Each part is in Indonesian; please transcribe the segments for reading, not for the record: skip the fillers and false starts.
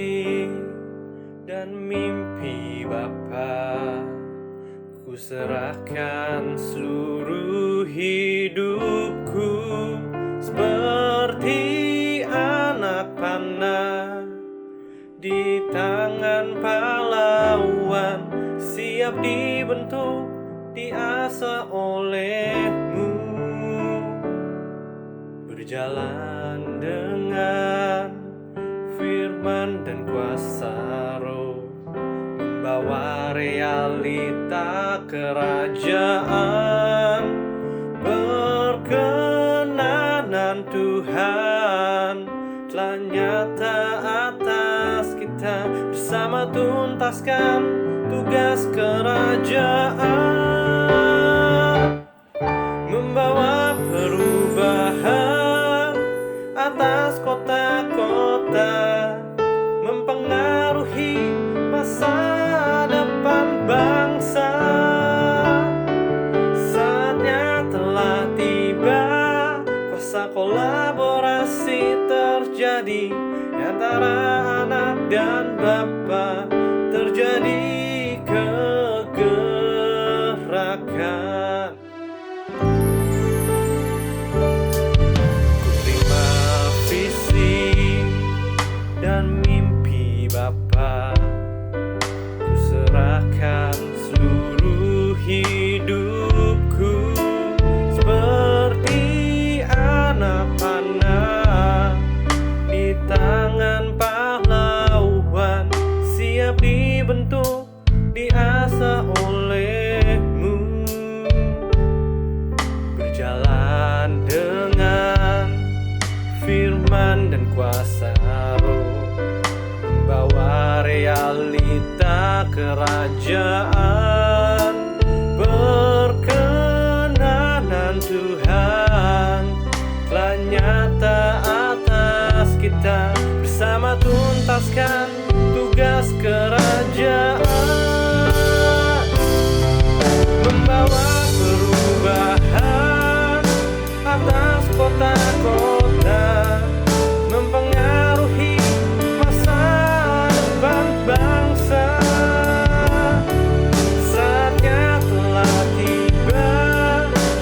visi dan mimpi Bapa. Ku serahkan seluruh hidupku seperti anak panah di tangan pahlawan, siap dibentuk, diasah olehmu. Berjalan dengan firman dan kuasa Roh, membawa realita kerajaan. Perkenanan Tuhan telah nyata atas kita, bersama tuntaskan tugas kerajaan, membawa perubahan atas kota-kota, mempengaruhi masa depan bangsa. Saatnya telah tiba, kuasa kolaborasi terjadi antara anak dan Bapa, terjadi kegerakan. Terima visi dan mimpi Bapa, ku serahkan seluruh hidupku seperti anak panah di tangan pahlawan, siap dibentuk, diasah olehmu. Berjalan dengan firman dan kuasa Roh, membawa realita kerajaan. Perkenanan Tuhan telah nyata atas kita, bersama tuntaskan tugas kerajaan, membawa perubahan atas kota-kota, mempengaruhi masa depan bangsa. Saatnya telah tiba,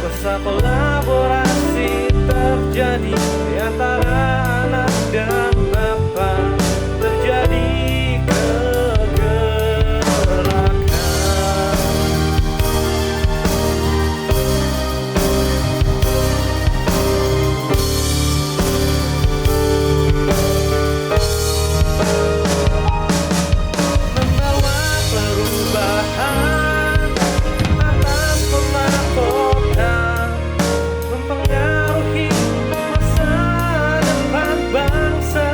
kuasa kolaborasi terjadi di antara anak dan Bapa, terjadi kegerakan. Membawa perubahan atas kota-kota, mempengaruhi masa depan bangsa.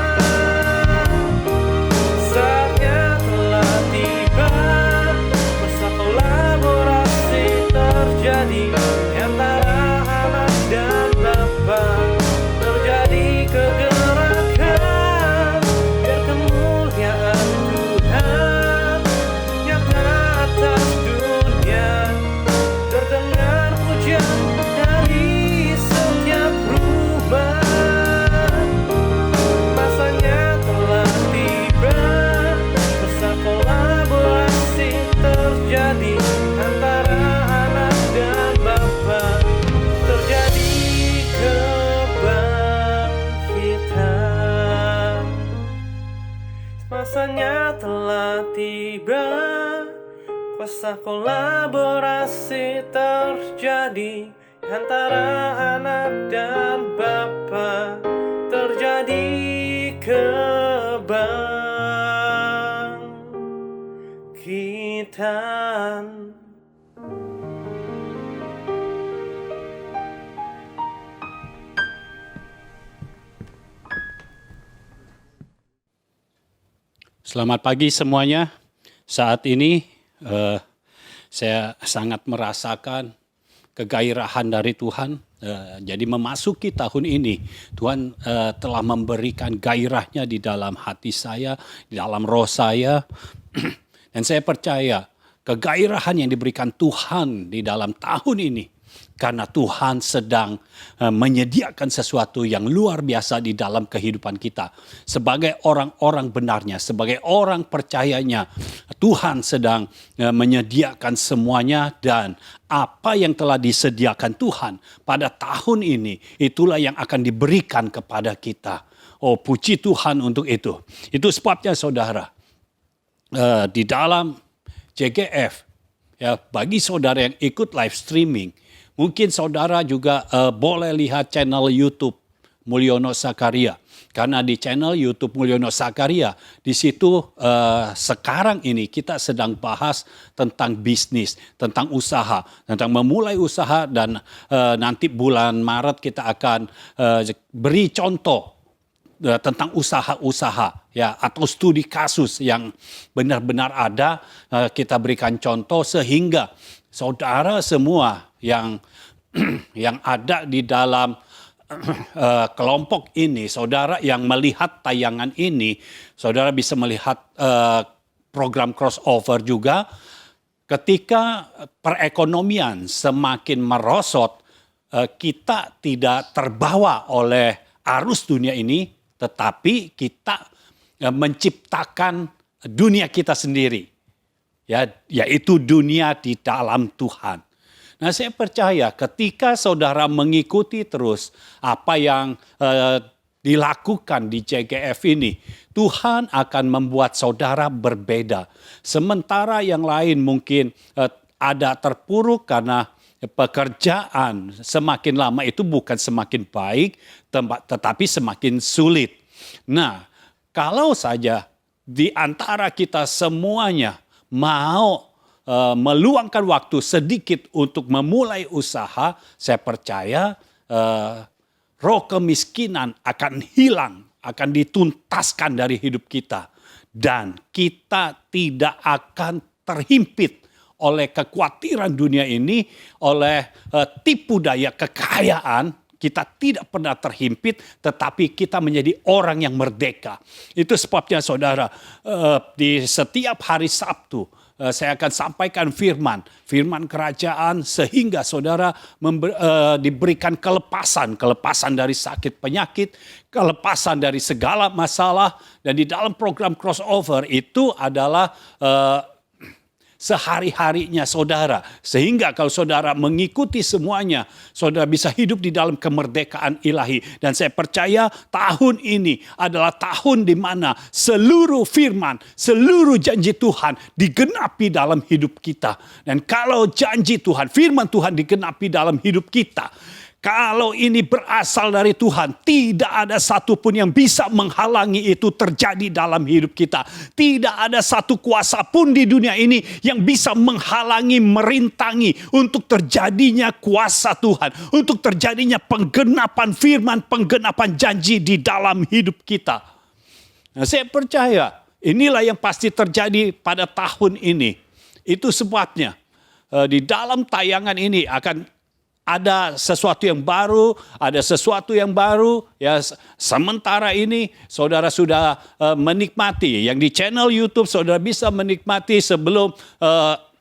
Saatnya telah tiba, masa kolaborasi terjadi antara anak dan Bapa, terjadi kegerakan. Biar kemuliaan Tuhan nyata atas dunia, terdengar pujian dari setiap rumah. Masanya telah tiba, masa kolaborasi terjadi antara anak dan Bapa, terjadi kebangkitan. Masanya telah tiba, kuasa kolaborasi terjadi antara anak dan Bapa, terjadi kebangkitan. Selamat pagi semuanya. Saat ini saya sangat merasakan kegairahan dari Tuhan. Jadi memasuki tahun ini, Tuhan telah memberikan gairahnya di dalam hati saya, di dalam roh saya. Dan saya percaya kegairahan yang diberikan Tuhan di dalam tahun ini Karena Tuhan sedang menyediakan sesuatu yang luar biasa di dalam kehidupan kita. Sebagai orang-orang benarnya, sebagai orang percayanya, Tuhan sedang menyediakan semuanya, dan apa yang telah disediakan Tuhan pada tahun ini, itulah yang akan diberikan kepada kita. Oh, puji Tuhan untuk itu. Itu sebabnya saudara, di dalam JGF, ya, bagi saudara yang ikut live streaming, mungkin saudara juga boleh lihat channel YouTube Mulyono Sakaria. Karena di channel YouTube Mulyono Sakaria, di situ sekarang ini kita sedang bahas tentang bisnis, tentang usaha, tentang memulai usaha, dan nanti bulan Maret kita akan beri contoh tentang usaha-usaha, ya, atau studi kasus yang benar-benar ada, kita berikan contoh sehingga saudara semua yang ada di dalam kelompok ini, saudara yang melihat tayangan ini, saudara bisa melihat program crossover juga. Ketika perekonomian semakin merosot, kita tidak terbawa oleh arus dunia ini, tetapi kita menciptakan dunia kita sendiri, ya, yaitu dunia di dalam Tuhan. Nah, saya percaya ketika saudara mengikuti terus apa yang dilakukan di JGF ini, Tuhan akan membuat saudara berbeda. Sementara yang lain mungkin ada terpuruk karena pekerjaan semakin lama itu bukan semakin baik, tetapi semakin sulit. Nah, kalau saja di antara kita semuanya mau meluangkan waktu sedikit untuk memulai usaha, saya percaya roh kemiskinan akan hilang, akan dituntaskan dari hidup kita. Dan kita tidak akan terhimpit oleh kekhawatiran dunia ini, oleh tipu daya kekayaan. Kita tidak pernah terhimpit, tetapi kita menjadi orang yang merdeka. Itu sebabnya saudara, di setiap hari Sabtu, saya akan sampaikan firman kerajaan, sehingga saudara diberikan kelepasan dari sakit penyakit, kelepasan dari segala masalah. Dan di dalam program crossover itu adalah sehari-harinya saudara. Sehingga kalau saudara mengikuti semuanya, saudara bisa hidup di dalam kemerdekaan ilahi. Dan saya percaya tahun ini adalah tahun di mana seluruh firman, seluruh janji Tuhan digenapi dalam hidup kita. Dan kalau janji Tuhan, firman Tuhan digenapi dalam hidup kita, kalau ini berasal dari Tuhan, tidak ada satupun yang bisa menghalangi itu terjadi dalam hidup kita. Tidak ada satu kuasa pun di dunia ini yang bisa menghalangi, merintangi untuk terjadinya kuasa Tuhan, untuk terjadinya penggenapan firman, penggenapan janji di dalam hidup kita. Nah, saya percaya inilah yang pasti terjadi pada tahun ini. Itu sebabnya di dalam tayangan ini akan ada sesuatu yang baru, ya. Sementara ini saudara sudah menikmati, yang di channel YouTube saudara bisa menikmati sebelum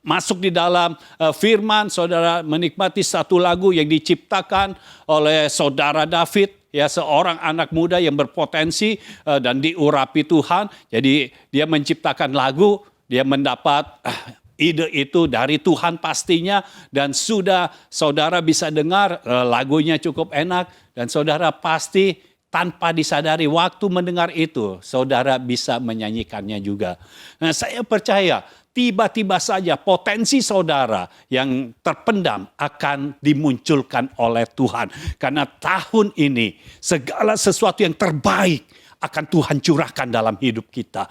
masuk di dalam firman, saudara menikmati satu lagu yang diciptakan oleh saudara David, ya, seorang anak muda yang berpotensi dan diurapi Tuhan. Jadi dia menciptakan lagu, dia mendapat ide itu dari Tuhan pastinya, dan sudah saudara bisa dengar lagunya cukup enak, dan saudara pasti tanpa disadari waktu mendengar itu saudara bisa menyanyikannya juga. Nah, saya percaya tiba-tiba saja potensi saudara yang terpendam akan dimunculkan oleh Tuhan, karena tahun ini segala sesuatu yang terbaik akan Tuhan curahkan dalam hidup kita.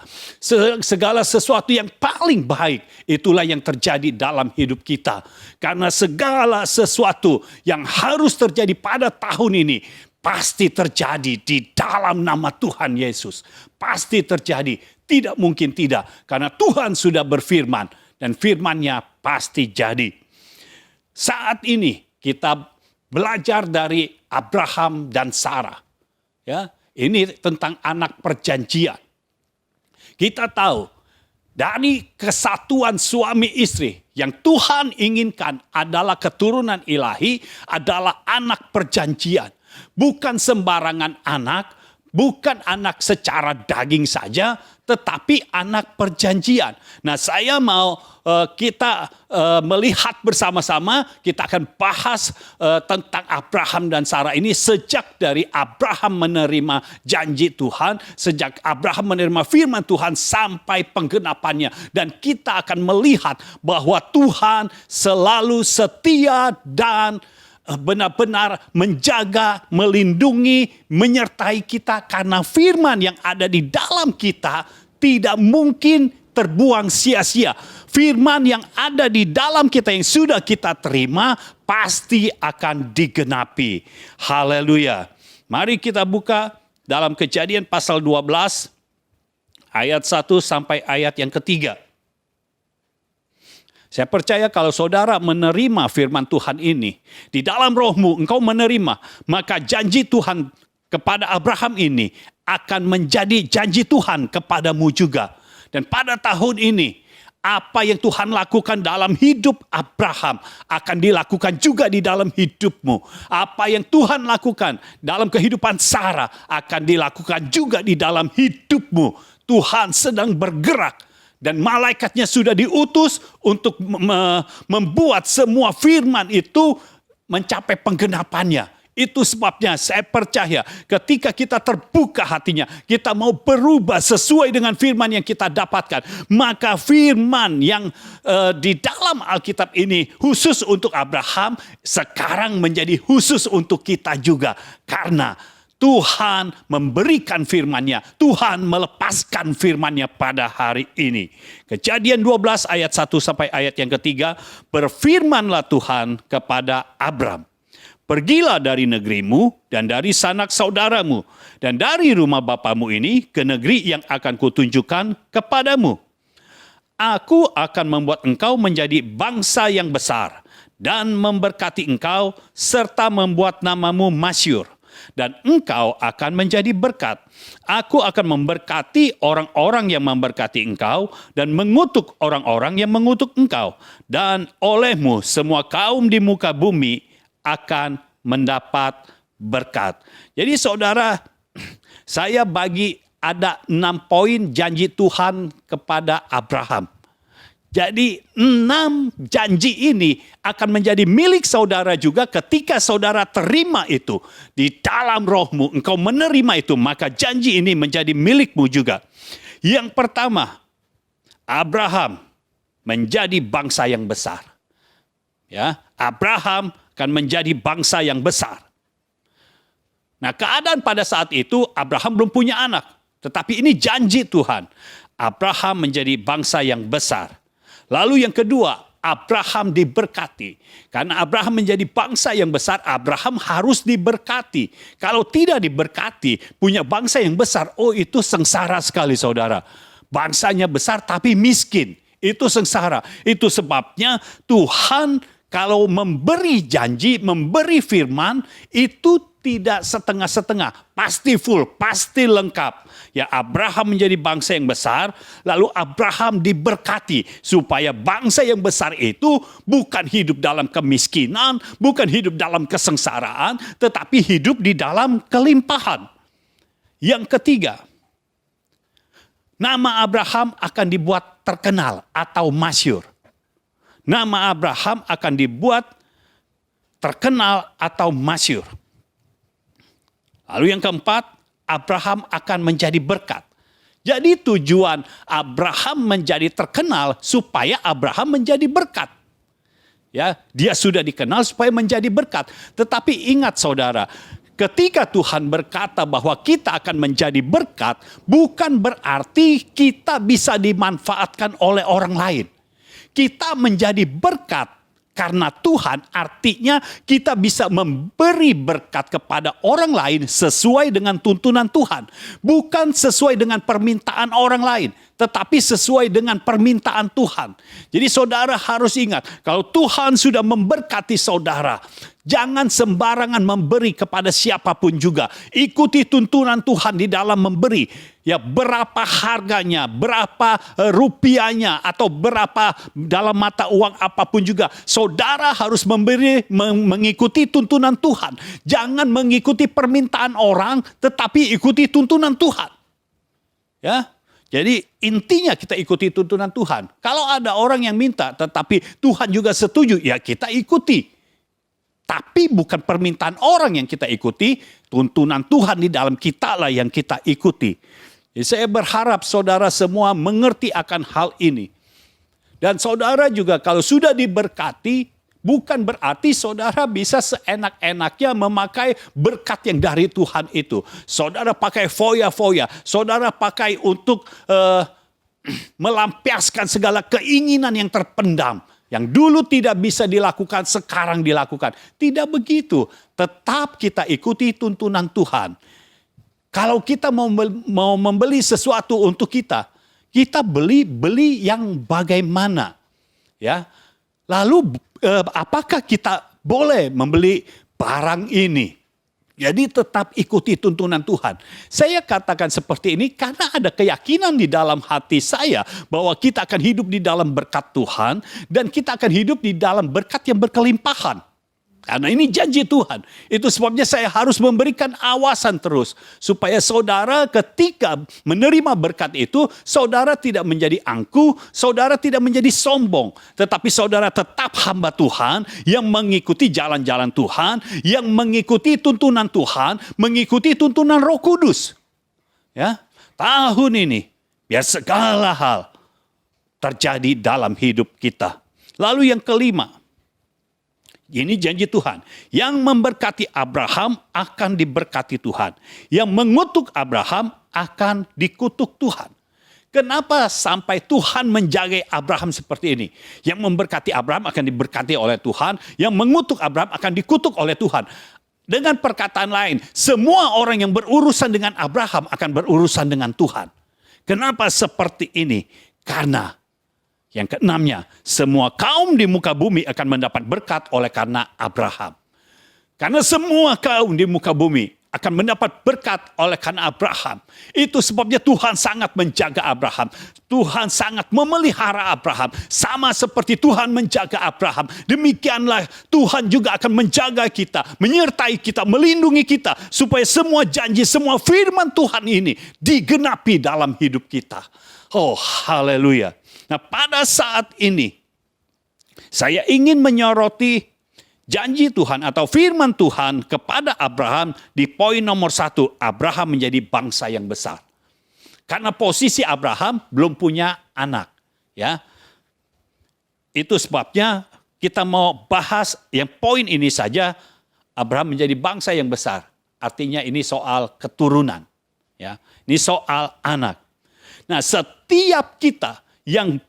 Segala sesuatu yang paling baik itulah yang terjadi dalam hidup kita. Karena segala sesuatu yang harus terjadi pada tahun ini pasti terjadi di dalam nama Tuhan Yesus. Pasti terjadi, tidak mungkin tidak. Karena Tuhan sudah berfirman dan firman-Nya pasti jadi. Saat ini kita belajar dari Abraham dan Sarah, ya. Ini tentang anak perjanjian. Kita tahu dari kesatuan suami istri yang Tuhan inginkan adalah keturunan ilahi, adalah anak perjanjian. Bukan sembarangan anak, bukan anak secara daging saja, tetapi anak perjanjian. Nah, saya mau kita melihat bersama-sama, kita akan bahas tentang Abraham dan Sarah ini sejak dari Abraham menerima janji Tuhan, sejak Abraham menerima firman Tuhan sampai penggenapannya. Dan kita akan melihat bahwa Tuhan selalu setia dan benar-benar menjaga, melindungi, menyertai kita karena firman yang ada di dalam kita tidak mungkin terbuang sia-sia. Firman yang ada di dalam kita yang sudah kita terima pasti akan digenapi. Haleluya. Mari kita buka dalam Kejadian pasal 12 ayat 1 sampai ayat yang ketiga. Saya percaya kalau saudara menerima firman Tuhan ini, di dalam rohmu engkau menerima, maka janji Tuhan kepada Abraham ini akan menjadi janji Tuhan kepadamu juga. Dan pada tahun ini, apa yang Tuhan lakukan dalam hidup Abraham akan dilakukan juga di dalam hidupmu. Apa yang Tuhan lakukan dalam kehidupan Sarah akan dilakukan juga di dalam hidupmu. Tuhan sedang bergerak. Dan malaikatnya sudah diutus untuk membuat semua firman itu mencapai penggenapannya. Itu sebabnya saya percaya ketika kita terbuka hatinya, kita mau berubah sesuai dengan firman yang kita dapatkan. Maka firman yang di dalam Alkitab ini khusus untuk Abraham, sekarang menjadi khusus untuk kita juga. Karena Tuhan memberikan firman-Nya. Tuhan melepaskan firman-Nya pada hari ini. Kejadian 12 ayat 1 sampai ayat yang ketiga. Berfirmanlah Tuhan kepada Abram. Pergilah dari negerimu dan dari sanak saudaramu. Dan dari rumah bapamu ini ke negeri yang akan kutunjukkan kepadamu. Aku akan membuat engkau menjadi bangsa yang besar. Dan memberkati engkau serta membuat namamu masyhur. Dan engkau akan menjadi berkat. Aku akan memberkati orang-orang yang memberkati engkau dan mengutuk orang-orang yang mengutuk engkau. Dan olehmu semua kaum di muka bumi akan mendapat berkat. Jadi saudara, saya bagi ada 6 poin janji Tuhan kepada Abraham. Jadi 6 janji ini akan menjadi milik saudara juga ketika saudara terima itu. Di dalam rohmu engkau menerima itu, maka janji ini menjadi milikmu juga. Yang pertama, Abraham menjadi bangsa yang besar. Ya, Abraham akan menjadi bangsa yang besar. Nah, keadaan pada saat itu Abraham belum punya anak. Tetapi ini janji Tuhan. Abraham menjadi bangsa yang besar. Lalu yang kedua, Abraham diberkati. Karena Abraham menjadi bangsa yang besar, Abraham harus diberkati. Kalau tidak diberkati, punya bangsa yang besar, oh itu sengsara sekali saudara. Bangsanya besar tapi miskin, itu sengsara. Itu sebabnya Tuhan kalau memberi janji, memberi firman, itu tidak setengah-setengah, pasti full, pasti lengkap. Ya, Abraham menjadi bangsa yang besar, lalu Abraham diberkati supaya bangsa yang besar itu bukan hidup dalam kemiskinan, bukan hidup dalam kesengsaraan, tetapi hidup di dalam kelimpahan. Yang ketiga, nama Abraham akan dibuat terkenal atau masyhur. Nama Abraham akan dibuat terkenal atau masyhur. Lalu yang keempat, Abraham akan menjadi berkat. Jadi tujuan Abraham menjadi terkenal supaya Abraham menjadi berkat. Ya, dia sudah dikenal supaya menjadi berkat. Tetapi ingat saudara, ketika Tuhan berkata bahwa kita akan menjadi berkat, bukan berarti kita bisa dimanfaatkan oleh orang lain. Kita menjadi berkat karena Tuhan, artinya kita bisa memberi berkat kepada orang lain sesuai dengan tuntunan Tuhan. Bukan sesuai dengan permintaan orang lain. tetapi sesuai dengan permintaan Tuhan. Jadi saudara harus ingat, kalau Tuhan sudah memberkati saudara, jangan sembarangan memberi kepada siapapun juga. Ikuti tuntunan Tuhan di dalam memberi. Ya, berapa harganya, berapa rupiahnya, atau berapa dalam mata uang apapun juga. Saudara harus memberi, mengikuti tuntunan Tuhan. Jangan mengikuti permintaan orang, tetapi ikuti tuntunan Tuhan. Ya. Jadi intinya kita ikuti tuntunan Tuhan. Kalau ada orang yang minta tetapi Tuhan juga setuju, ya kita ikuti. Tapi bukan permintaan orang yang kita ikuti, tuntunan Tuhan di dalam kita lah yang kita ikuti. Jadi saya berharap saudara semua mengerti akan hal ini. Dan saudara juga kalau sudah diberkati, bukan berarti saudara bisa seenak-enaknya memakai berkat yang dari Tuhan itu. Saudara pakai foya-foya, saudara pakai untuk melampiaskan segala keinginan yang terpendam. Yang dulu tidak bisa dilakukan, sekarang dilakukan. Tidak begitu, tetap kita ikuti tuntunan Tuhan. Kalau kita mau membeli sesuatu untuk kita beli yang bagaimana? Ya. Lalu apakah kita boleh membeli barang ini? Jadi tetap ikuti tuntunan Tuhan. Saya katakan seperti ini karena ada keyakinan di dalam hati saya bahwa kita akan hidup di dalam berkat Tuhan dan kita akan hidup di dalam berkat yang berkelimpahan. Karena ini janji Tuhan. Itu sebabnya saya harus memberikan awasan terus. Supaya saudara ketika menerima berkat itu, saudara tidak menjadi angkuh, saudara tidak menjadi sombong. Tetapi saudara tetap hamba Tuhan yang mengikuti jalan-jalan Tuhan, yang mengikuti tuntunan Tuhan, mengikuti tuntunan Roh Kudus. Ya, tahun ini, biar segala hal terjadi dalam hidup kita. Lalu yang kelima, ini janji Tuhan. Yang memberkati Abraham akan diberkati Tuhan. Yang mengutuk Abraham akan dikutuk Tuhan. Kenapa sampai Tuhan menjaga Abraham seperti ini? Yang memberkati Abraham akan diberkati oleh Tuhan. Yang mengutuk Abraham akan dikutuk oleh Tuhan. Dengan perkataan lain, semua orang yang berurusan dengan Abraham akan berurusan dengan Tuhan. Kenapa seperti ini? Karena yang keenamnya, semua kaum di muka bumi akan mendapat berkat oleh karena Abraham. Karena semua kaum di muka bumi akan mendapat berkat oleh karena Abraham. Itu sebabnya Tuhan sangat menjaga Abraham. Tuhan sangat memelihara Abraham. Sama seperti Tuhan menjaga Abraham. Demikianlah Tuhan juga akan menjaga kita, menyertai kita, melindungi kita. Supaya semua janji, semua firman Tuhan ini digenapi dalam hidup kita. Oh, haleluya. Nah, pada saat ini saya ingin menyoroti janji Tuhan atau firman Tuhan kepada Abraham di poin nomor 1. Abraham menjadi bangsa yang besar. Karena posisi Abraham belum punya anak. Ya, itu sebabnya kita mau bahas yang poin ini saja. Abraham menjadi bangsa yang besar. Artinya ini soal keturunan. Ya, ini soal anak. Nah, setiap kita yang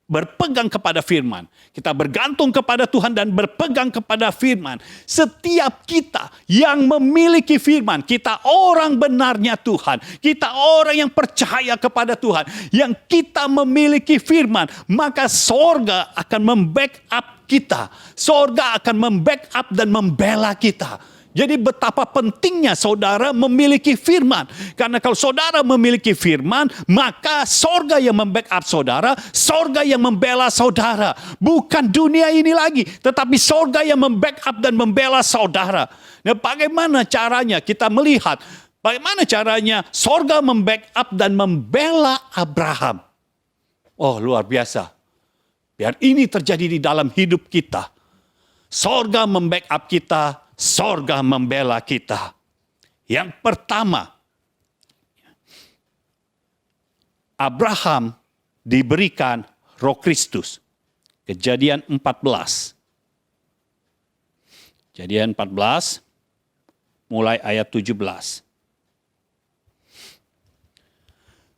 berpegang kepada firman, kita bergantung kepada Tuhan dan berpegang kepada firman. Setiap kita yang memiliki firman, kita orang benarnya Tuhan, kita orang yang percaya kepada Tuhan, yang kita memiliki firman, maka sorga akan membackup kita. Sorga akan membackup dan membela kita. Jadi betapa pentingnya saudara memiliki firman. Karena kalau saudara memiliki firman, maka sorga yang membackup saudara, sorga yang membela saudara. Bukan dunia ini lagi, tetapi sorga yang membackup dan membela saudara. Nah, bagaimana caranya kita melihat? Bagaimana caranya sorga membackup dan membela Abraham? Oh, luar biasa. Biar ini terjadi di dalam hidup kita. Sorga membackup kita, sorga membela kita. Yang pertama, Abraham diberikan Roh Kristus. Kejadian 14. Kejadian 14 mulai ayat 17.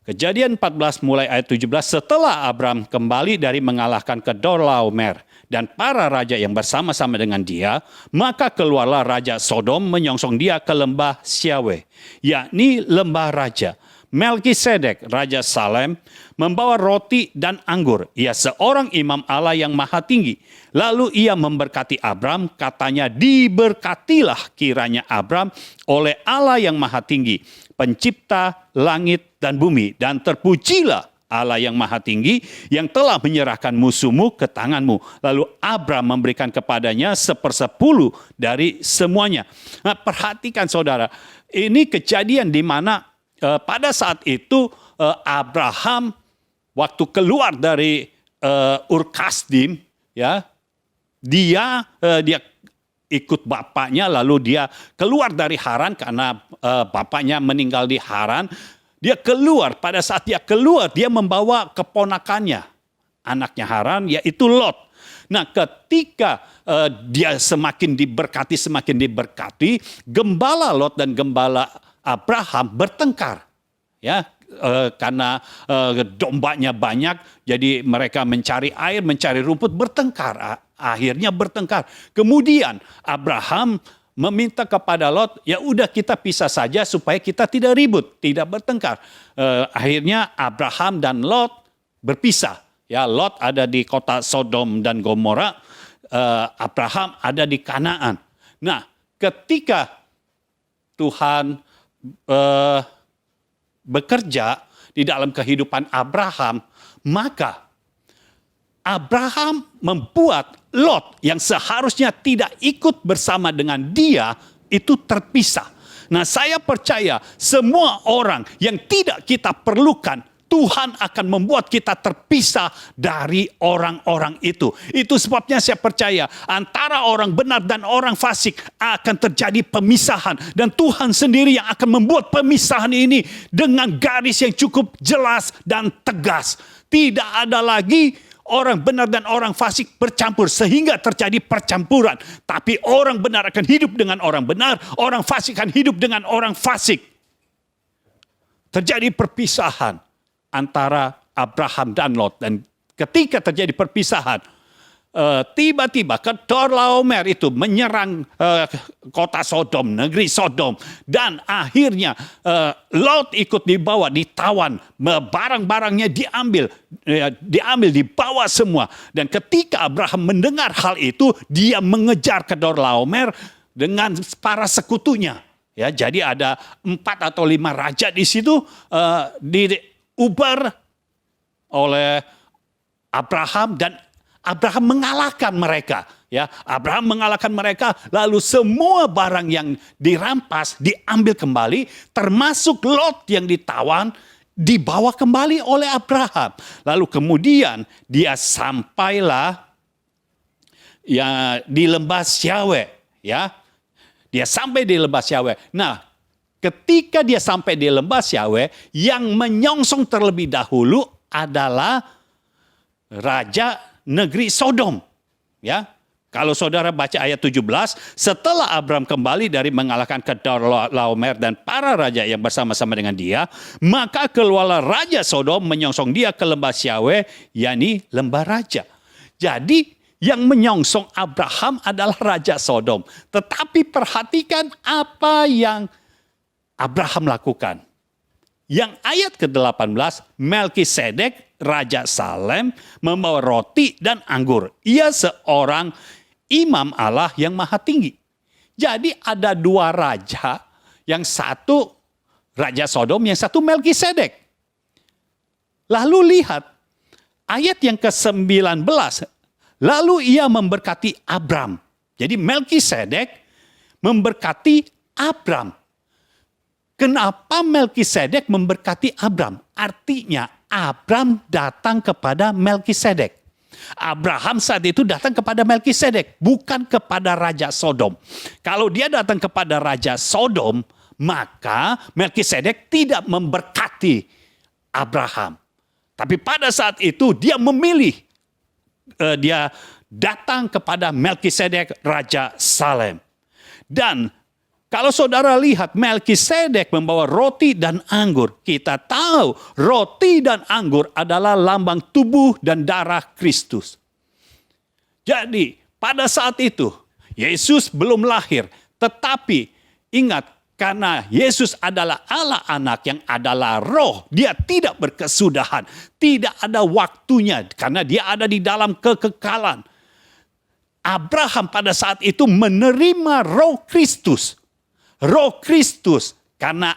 Kejadian 14 mulai ayat 17, setelah Abraham kembali dari mengalahkan Kedorlaomer dan para raja yang bersama-sama dengan dia, maka keluarlah raja Sodom menyongsong dia ke lembah Siawe, yakni lembah raja. Melkisedek, Raja Salem, membawa roti dan anggur. Ia seorang imam Allah yang maha tinggi. Lalu ia memberkati Abram, katanya, diberkatilah kiranya Abram oleh Allah yang maha tinggi, pencipta langit dan bumi, dan terpujilah Allah yang maha tinggi yang telah menyerahkan musuhmu ke tanganmu. Lalu Abram memberikan kepadanya 1/10 dari semuanya. Nah, perhatikan saudara, ini kejadian di mana pada saat itu Abraham waktu keluar dari Ur Kasdim, ya, dia ikut bapaknya, lalu dia keluar dari Haran karena bapaknya meninggal di Haran. Dia keluar, pada saat dia keluar, dia membawa keponakannya, anaknya Haran, yaitu Lot. Nah, ketika dia semakin diberkati, gembala Lot dan gembala Abraham bertengkar. Ya, karena dombanya banyak, jadi mereka mencari air, mencari rumput, bertengkar. Akhirnya bertengkar. Kemudian Abraham meminta kepada Lot, ya udah kita pisah saja supaya kita tidak ribut, tidak bertengkar. Akhirnya Abraham dan Lot berpisah. Ya, Lot ada di kota Sodom dan Gomora, Abraham ada di Kanaan. Nah, ketika Tuhan bekerja di dalam kehidupan Abraham, maka Abraham membuat Lot yang seharusnya tidak ikut bersama dengan dia itu terpisah. Nah, saya percaya semua orang yang tidak kita perlukan, Tuhan akan membuat kita terpisah dari orang-orang itu. Itu sebabnya saya percaya antara orang benar dan orang fasik akan terjadi pemisahan. Dan Tuhan sendiri yang akan membuat pemisahan ini dengan garis yang cukup jelas dan tegas. Tidak ada lagi orang benar dan orang fasik bercampur sehingga terjadi percampuran. Tapi orang benar akan hidup dengan orang benar, orang fasik akan hidup dengan orang fasik. Terjadi perpisahan antara Abraham dan Lot. Dan ketika terjadi perpisahan, tiba-tiba Kedorlaomer itu menyerang kota Sodom, negeri Sodom. Dan akhirnya Lot ikut dibawa, ditawan, barang-barangnya diambil, dibawa semua. Dan ketika Abraham mendengar hal itu, dia mengejar Kedorlaomer dengan para sekutunya. Ya, jadi ada 4 atau 5 raja di situ, diuber oleh Abraham, dan Abraham mengalahkan mereka. Ya, Abraham mengalahkan mereka, lalu semua barang yang dirampas diambil kembali, termasuk Lot yang ditawan, dibawa kembali oleh Abraham. Lalu kemudian dia sampailah ya di lembah Syaweh, ya. Dia sampai di lembah Syaweh. Nah, ketika dia sampai di lembah Syaweh, yang menyongsong terlebih dahulu adalah raja negeri Sodom. Ya, kalau saudara baca ayat 17, setelah Abram kembali dari mengalahkan Kedorlaomer dan para raja yang bersama-sama dengan dia, maka keluarlah raja Sodom menyongsong dia ke lembah Syaweh, yakni lembah raja. Jadi yang menyongsong Abraham adalah raja Sodom. Tetapi perhatikan apa yang Abraham lakukan. Yang ayat ke-18, Melkisedek, Raja Salem, membawa roti dan anggur. Ia seorang imam Allah yang maha tinggi. Jadi ada 2 raja, yang satu Raja Sodom, yang satu Melkisedek. Lalu lihat, ayat yang ke-19, lalu ia memberkati Abram. Jadi Melkisedek memberkati Abram. Kenapa Melkisedek memberkati Abram? Artinya Abram datang kepada Melkisedek. Abraham saat itu datang kepada Melkisedek, bukan kepada Raja Sodom. Kalau dia datang kepada Raja Sodom, maka Melkisedek tidak memberkati Abraham. Tapi pada saat itu dia memilih, dia datang kepada Melkisedek, Raja Salem. Dan kalau saudara lihat Melkisedek membawa roti dan anggur, kita tahu roti dan anggur adalah lambang tubuh dan darah Kristus. Jadi pada saat itu Yesus belum lahir, tetapi ingat Karena Yesus adalah Allah anak yang adalah roh. Dia tidak berkesudahan. Tidak ada waktunya. Karena dia ada di dalam kekekalan. Abraham pada saat itu menerima roh Kristus. Roh Kristus. Karena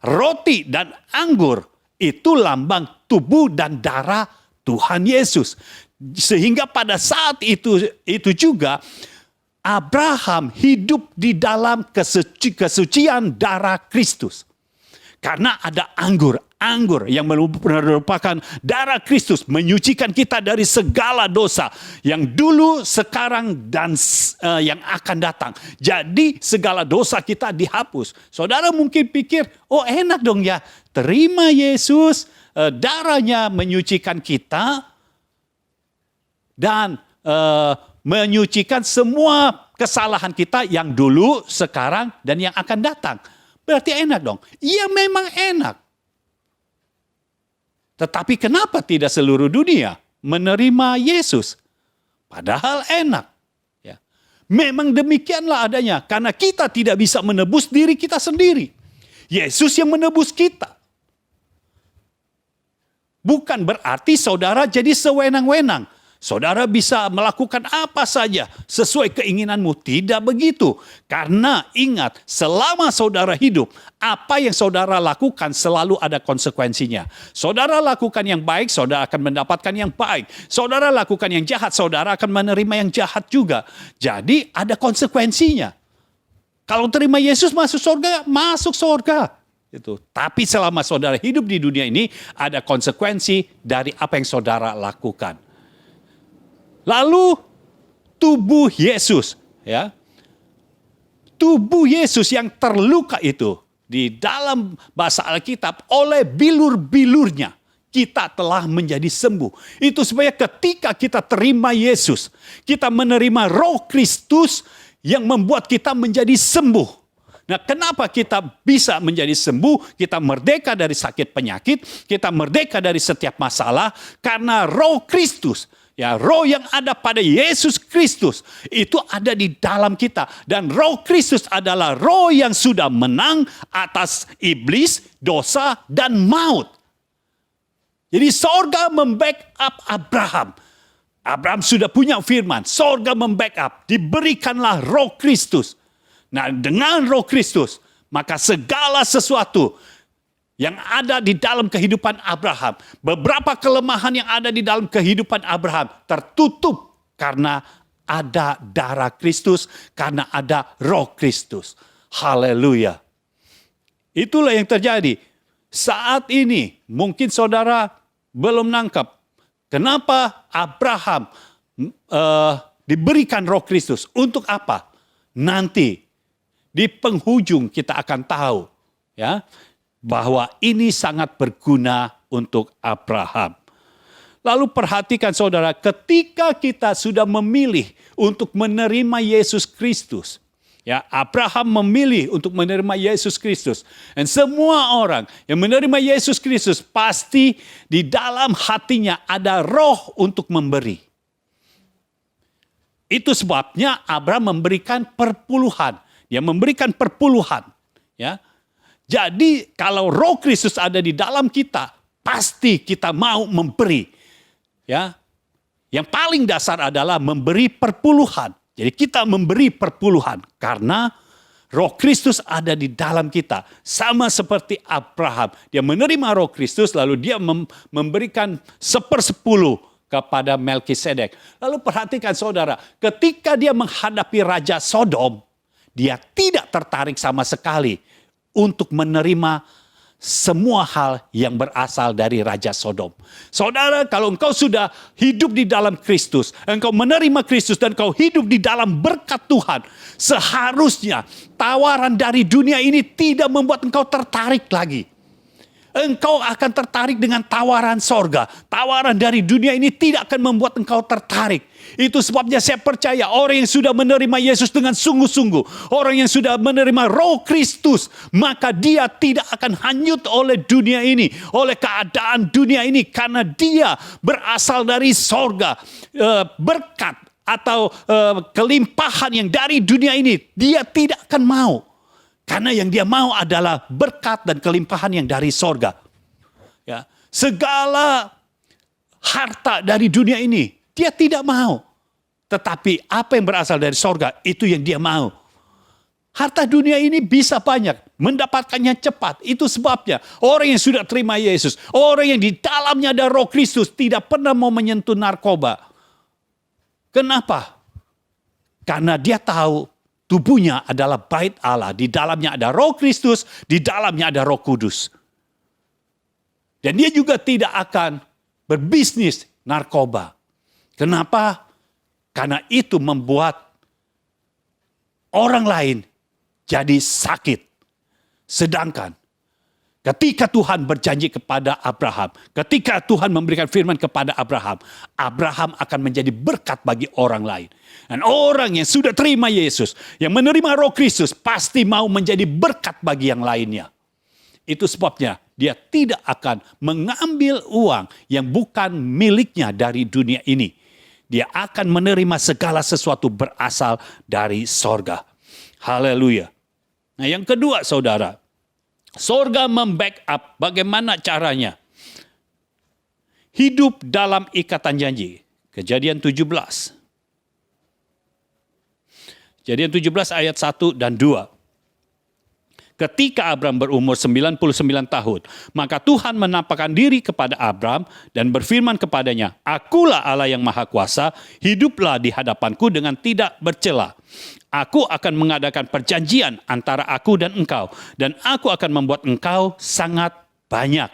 roti dan anggur itu lambang tubuh dan darah Tuhan Yesus. Sehingga pada saat itu juga Abraham hidup di dalam kesucian darah Kristus. Karena ada anggur yang merupakan darah Kristus menyucikan kita dari segala dosa yang dulu, sekarang, dan yang akan datang. Jadi segala dosa kita dihapus. Saudara mungkin pikir, oh enak dong ya, terima Yesus, darahnya menyucikan kita dan menyucikan semua kesalahan kita yang dulu, sekarang, dan yang akan datang. Berarti enak dong. Iya memang enak. Tetapi kenapa tidak seluruh dunia menerima Yesus? Padahal enak. Ya. Memang demikianlah adanya. Karena kita tidak bisa menebus diri kita sendiri. Yesus yang menebus kita. Bukan berarti saudara jadi sewenang-wenang. Saudara bisa melakukan apa saja sesuai keinginanmu. Tidak begitu. Karena ingat, selama saudara hidup, apa yang saudara lakukan selalu ada konsekuensinya. Saudara lakukan yang baik, saudara akan mendapatkan yang baik. Saudara lakukan yang jahat, saudara akan menerima yang jahat juga. Jadi ada konsekuensinya. Kalau terima Yesus masuk surga, masuk surga. Itu. Tapi selama saudara hidup di dunia ini, ada konsekuensi dari apa yang saudara lakukan. Lalu tubuh Yesus, ya. Tubuh Yesus yang terluka itu di dalam bahasa Alkitab oleh bilur-bilurnya kita telah menjadi sembuh. Itu supaya ketika kita terima Yesus, kita menerima Roh Kristus yang membuat kita menjadi sembuh. Nah, kenapa kita bisa menjadi sembuh? Kita merdeka dari sakit penyakit, kita merdeka dari setiap masalah karena Roh Kristus. Ya, roh yang ada pada Yesus Kristus itu ada di dalam kita. Dan Roh Kristus adalah roh yang sudah menang atas iblis, dosa, dan maut. Jadi sorga membackup Abraham. Abraham sudah punya firman. Sorga membackup. Diberikanlah Roh Kristus. Nah, dengan Roh Kristus, maka segala sesuatu yang ada di dalam kehidupan Abraham, beberapa kelemahan yang ada di dalam kehidupan Abraham tertutup karena ada darah Kristus, karena ada Roh Kristus. Haleluya. Itulah yang terjadi. Saat ini mungkin saudara belum nangkap kenapa Abraham diberikan Roh Kristus. Untuk apa? Nanti di penghujung kita akan tahu, ya, bahwa ini sangat berguna untuk Abraham. Lalu perhatikan saudara, ketika kita sudah memilih untuk menerima Yesus Kristus, ya, Abraham memilih untuk menerima Yesus Kristus. Dan semua orang yang menerima Yesus Kristus pasti di dalam hatinya ada roh untuk memberi. Itu sebabnya Abraham memberikan perpuluhan. Dia memberikan perpuluhan, ya. Jadi kalau Roh Kristus ada di dalam kita, pasti kita mau memberi. Ya. Yang paling dasar adalah memberi perpuluhan. Jadi kita memberi perpuluhan karena Roh Kristus ada di dalam kita. Sama seperti Abraham. Dia menerima Roh Kristus lalu dia memberikan 1/10 kepada Melkisedek. Lalu perhatikan saudara, ketika dia menghadapi Raja Sodom, dia tidak tertarik sama sekali untuk menerima semua hal yang berasal dari Raja Sodom. Saudara, kalau engkau sudah hidup di dalam Kristus, engkau menerima Kristus dan engkau hidup di dalam berkat Tuhan, seharusnya tawaran dari dunia ini tidak membuat engkau tertarik lagi. Engkau akan tertarik dengan tawaran sorga. Tawaran dari dunia ini tidak akan membuat engkau tertarik. Itu sebabnya saya percaya orang yang sudah menerima Yesus dengan sungguh-sungguh, orang yang sudah menerima Roh Kristus, maka dia tidak akan hanyut oleh dunia ini, oleh keadaan dunia ini, karena dia berasal dari sorga. Berkat atau kelimpahan yang dari dunia ini dia tidak akan mau. Karena yang dia mau adalah berkat dan kelimpahan yang dari sorga. Ya, segala harta dari dunia ini dia tidak mau. Tetapi apa yang berasal dari sorga itu yang dia mau. Harta dunia ini bisa banyak, mendapatkannya cepat. Itu sebabnya orang yang sudah terima Yesus, orang yang di dalamnya ada Roh Kristus tidak pernah mau menyentuh narkoba. Kenapa? Karena dia tahu tubuhnya adalah bait Allah. Di dalamnya ada Roh Kristus, di dalamnya ada Roh Kudus. Dan dia juga tidak akan berbisnis narkoba. Kenapa? Karena itu membuat orang lain jadi sakit. Sedangkan ketika Tuhan berjanji kepada Abraham, ketika Tuhan memberikan firman kepada Abraham, Abraham akan menjadi berkat bagi orang lain. Dan orang yang sudah terima Yesus, yang menerima Roh Kristus, pasti mau menjadi berkat bagi yang lainnya. Itu sebabnya dia tidak akan mengambil uang yang bukan miliknya dari dunia ini. Dia akan menerima segala sesuatu berasal dari sorga. Haleluya. Nah yang kedua saudara, sorga membackup bagaimana caranya. Hidup dalam ikatan janji. Kejadian 17. Kejadian 17 ayat 1 dan 2. Ketika Abram berumur 99 tahun, maka Tuhan menampakkan diri kepada Abram dan berfirman kepadanya, "Akulah Allah yang Maha Kuasa, hiduplah di hadapanku dengan tidak bercela. Aku akan mengadakan perjanjian antara aku dan engkau, dan aku akan membuat engkau sangat banyak."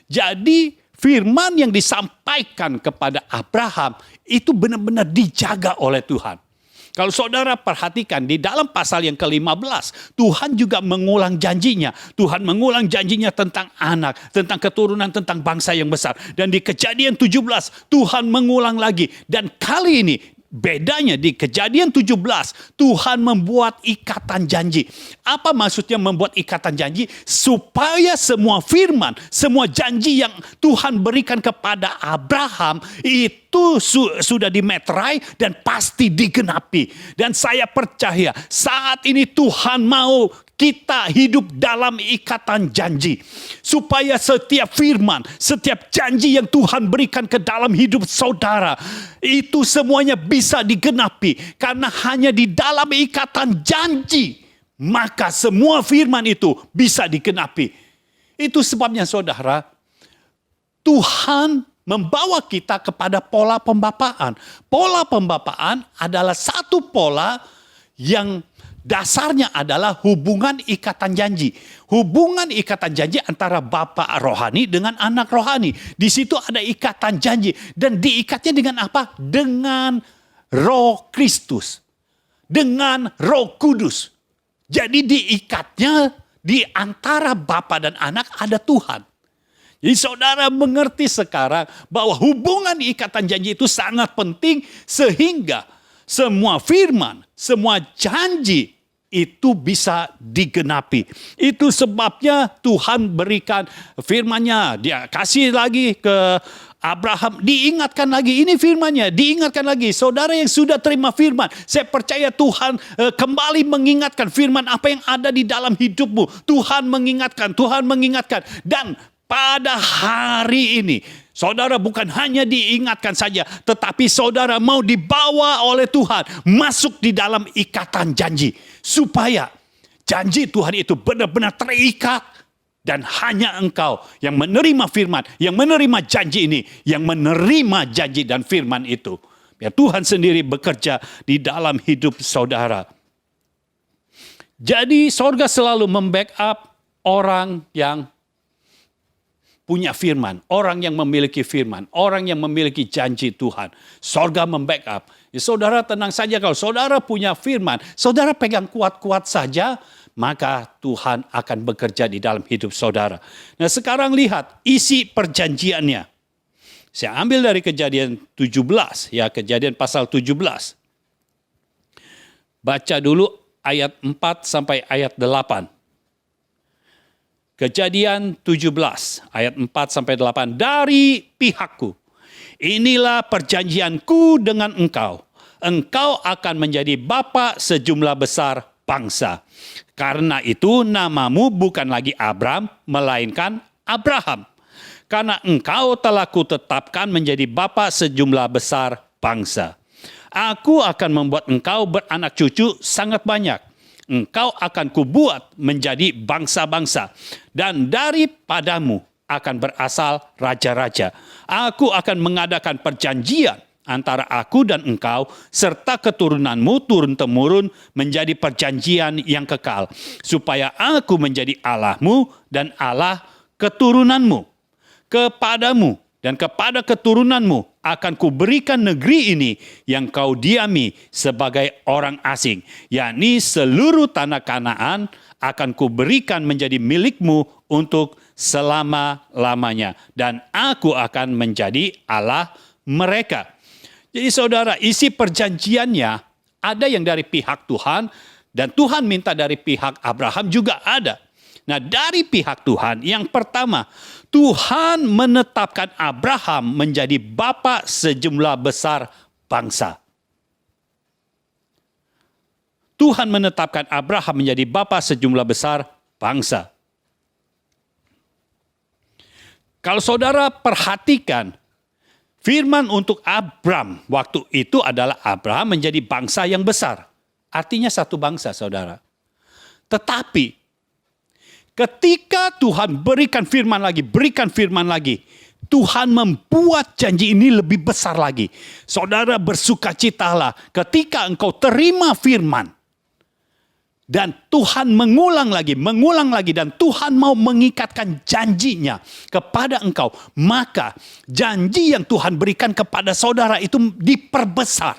Jadi firman yang disampaikan kepada Abraham itu benar-benar dijaga oleh Tuhan. Kalau saudara perhatikan di dalam pasal yang ke-15, Tuhan juga mengulang janjinya. Tuhan mengulang janjinya tentang anak, tentang keturunan, tentang bangsa yang besar. Dan di Kejadian 17, Tuhan mengulang lagi. Dan kali ini bedanya di Kejadian 17, Tuhan membuat ikatan janji. Apa maksudnya membuat ikatan janji? Supaya semua firman, semua janji yang Tuhan berikan kepada Abraham itu sudah dimeterai dan pasti digenapi. Dan saya percaya saat ini Tuhan mau kita hidup dalam ikatan janji. Supaya setiap firman, setiap janji yang Tuhan berikan ke dalam hidup saudara, itu semuanya bisa digenapi. Karena hanya di dalam ikatan janji, maka semua firman itu bisa digenapi. Itu sebabnya saudara, Tuhan membawa kita kepada pola pembapaan. Pola pembapaan adalah satu pola yang dasarnya adalah hubungan ikatan janji. Hubungan ikatan janji antara Bapa rohani dengan anak rohani. Di situ ada ikatan janji. Dan diikatnya dengan apa? Dengan Roh Kristus. Dengan Roh Kudus. Jadi diikatnya di antara Bapa dan anak ada Tuhan. Jadi saudara mengerti sekarang bahwa hubungan ikatan janji itu sangat penting sehingga semua firman, semua janji itu bisa digenapi. Itu sebabnya Tuhan berikan firman-Nya. Dia kasih lagi ke Abraham, diingatkan lagi, ini firman-Nya, diingatkan lagi. Saudara yang sudah terima firman, saya percaya Tuhan kembali mengingatkan firman apa yang ada di dalam hidupmu. Tuhan mengingatkan. Dan pada hari ini, saudara bukan hanya diingatkan saja, tetapi saudara mau dibawa oleh Tuhan masuk di dalam ikatan janji. Supaya janji Tuhan itu benar-benar terikat. Dan hanya engkau yang menerima firman, yang menerima janji ini, yang menerima janji dan firman itu. Biar Tuhan sendiri bekerja di dalam hidup saudara. Jadi sorga selalu membackup orang yang punya firman, orang yang memiliki firman, orang yang memiliki janji Tuhan. Sorga membackup. Ya, saudara tenang saja, kalau saudara punya firman, saudara pegang kuat-kuat saja, maka Tuhan akan bekerja di dalam hidup saudara. Nah sekarang lihat isi perjanjiannya. Saya ambil dari Kejadian 17, ya Kejadian pasal 17. Baca dulu ayat 4 sampai ayat 8. Kejadian 17 ayat 4 sampai 8. Dari pihakku, inilah perjanjianku dengan engkau. Engkau akan menjadi bapa sejumlah besar bangsa. Karena itu namamu bukan lagi Abram, melainkan Abraham. Karena engkau telah kutetapkan menjadi bapa sejumlah besar bangsa. Aku akan membuat engkau beranak cucu sangat banyak. Engkau akan kubuat menjadi bangsa-bangsa. Dan daripadamu akan berasal raja-raja. Aku akan mengadakan perjanjian antara aku dan engkau, serta keturunanmu turun-temurun menjadi perjanjian yang kekal. Supaya aku menjadi Allahmu dan Allah keturunanmu. Kepadamu dan kepada keturunanmu akan kuberikan negeri ini yang kau diami sebagai orang asing. Yakni seluruh tanah Kanaan akan kuberikan menjadi milikmu untuk selama-lamanya. Dan aku akan menjadi Allah mereka. Jadi saudara, isi perjanjiannya ada yang dari pihak Tuhan dan Tuhan minta dari pihak Abraham juga ada. Nah, dari pihak Tuhan yang pertama, Tuhan menetapkan Abraham menjadi bapa sejumlah besar bangsa. Tuhan menetapkan Abraham menjadi bapa sejumlah besar bangsa. Kalau saudara perhatikan, firman untuk Abram waktu itu adalah Abraham menjadi bangsa yang besar. Artinya satu bangsa, saudara. Tetapi ketika Tuhan berikan firman lagi, Tuhan membuat janji ini lebih besar lagi. Saudara bersukacitalah ketika engkau terima firman. Dan Tuhan mengulang lagi, dan Tuhan mau mengikatkan janjinya kepada engkau. Maka janji yang Tuhan berikan kepada saudara itu diperbesar.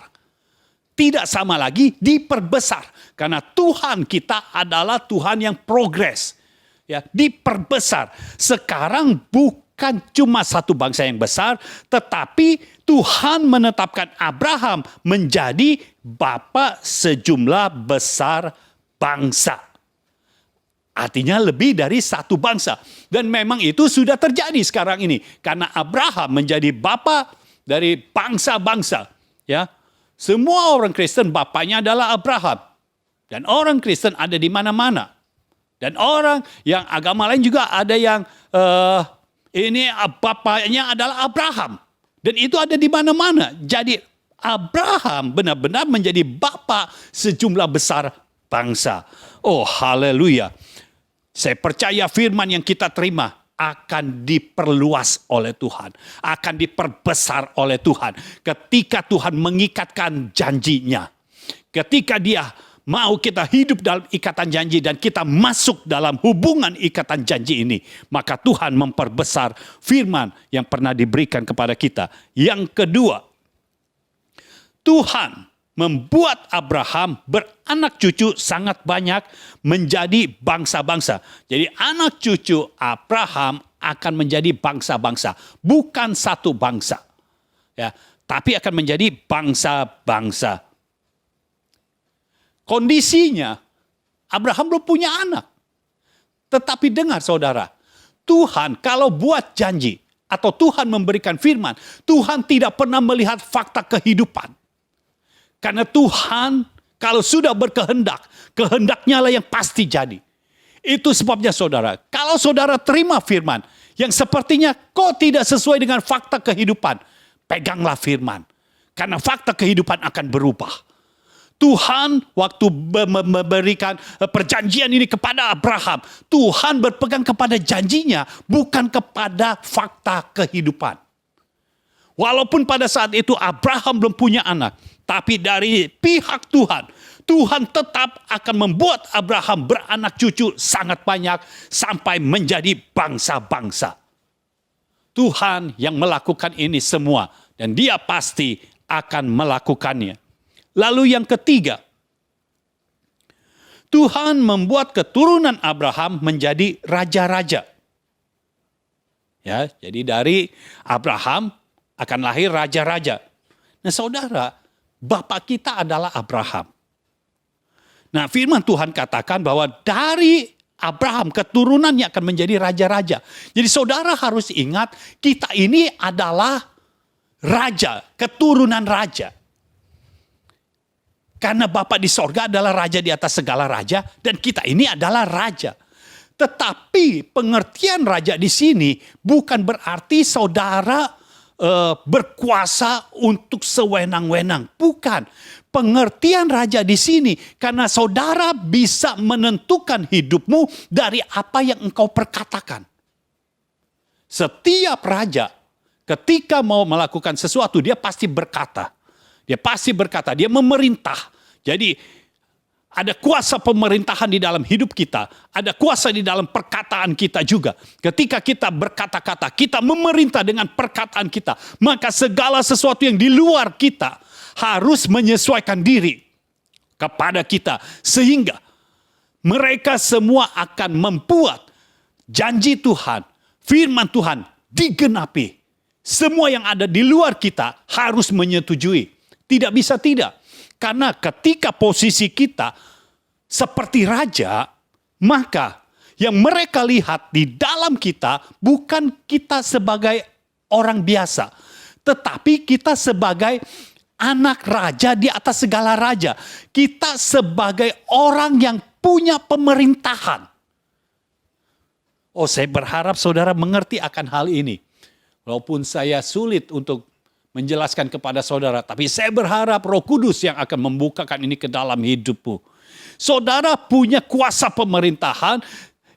Tidak sama lagi, diperbesar. Karena Tuhan kita adalah Tuhan yang progres. Ya, diperbesar. Sekarang bukan cuma satu bangsa yang besar, tetapi Tuhan menetapkan Abraham menjadi bapa sejumlah besar bangsa. Artinya lebih dari satu bangsa. Dan memang itu sudah terjadi sekarang ini. Karena Abraham menjadi bapa dari bangsa-bangsa. Ya, semua orang Kristen bapaknya adalah Abraham. Dan orang Kristen ada di mana-mana. Dan orang yang agama lain juga ada yang ini bapaknya adalah Abraham. Dan itu ada di mana-mana. Jadi Abraham benar-benar menjadi bapa sejumlah besar bangsa. Oh, haleluya. Saya percaya firman yang kita terima akan diperluas oleh Tuhan. Akan diperbesar oleh Tuhan. Ketika Tuhan mengikatkan janjinya. Ketika dia mau kita hidup dalam ikatan janji dan kita masuk dalam hubungan ikatan janji ini. Maka Tuhan memperbesar firman yang pernah diberikan kepada kita. Yang kedua, Tuhan membuat Abraham beranak cucu sangat banyak menjadi bangsa-bangsa. Jadi anak cucu Abraham akan menjadi bangsa-bangsa. Bukan satu bangsa. Ya, tapi akan menjadi bangsa-bangsa. Kondisinya, Abraham belum punya anak. Tetapi dengar saudara, Tuhan kalau buat janji atau Tuhan memberikan firman, Tuhan tidak pernah melihat fakta kehidupan. Karena Tuhan kalau sudah berkehendak, kehendaknya lah yang pasti jadi. Itu sebabnya saudara, kalau saudara terima firman yang sepertinya kok tidak sesuai dengan fakta kehidupan, peganglah firman. Karena fakta kehidupan akan berubah. Tuhan waktu memberikan perjanjian ini kepada Abraham, Tuhan berpegang kepada janjinya, bukan kepada fakta kehidupan. Walaupun pada saat itu Abraham belum punya anak, tapi dari pihak Tuhan, Tuhan tetap akan membuat Abraham beranak cucu sangat banyak sampai menjadi bangsa-bangsa. Tuhan yang melakukan ini semua dan dia pasti akan melakukannya. Lalu yang ketiga, Tuhan membuat keturunan Abraham menjadi raja-raja. Ya, jadi dari Abraham akan lahir raja-raja. Nah saudara, bapak kita adalah Abraham. Nah firman Tuhan katakan bahwa dari Abraham keturunannya akan menjadi raja-raja. Jadi saudara harus ingat kita ini adalah raja, keturunan raja. Karena Bapa di sorga adalah raja di atas segala raja dan kita ini adalah raja. Tetapi pengertian raja di sini bukan berarti saudara berkuasa untuk sewenang-wenang. Bukan. Pengertian raja di sini karena saudara bisa menentukan hidupmu dari apa yang engkau perkatakan. Setiap raja ketika mau melakukan sesuatu dia pasti berkata. Dia pasti berkata, dia memerintah. Jadi ada kuasa pemerintahan di dalam hidup kita. Ada kuasa di dalam perkataan kita juga. Ketika kita berkata-kata, kita memerintah dengan perkataan kita. Maka segala sesuatu yang di luar kita harus menyesuaikan diri kepada kita. Sehingga mereka semua akan membuat janji Tuhan, firman Tuhan digenapi. Semua yang ada di luar kita harus menyetujui. Tidak bisa tidak. Karena ketika posisi kita seperti raja, maka yang mereka lihat di dalam kita bukan kita sebagai orang biasa. Tetapi kita sebagai anak raja di atas segala raja. Kita sebagai orang yang punya pemerintahan. Oh, saya berharap saudara mengerti akan hal ini. Walaupun saya sulit untuk menjelaskan kepada saudara. Tapi saya berharap Roh Kudus yang akan membukakan ini ke dalam hidupmu. Saudara punya kuasa pemerintahan.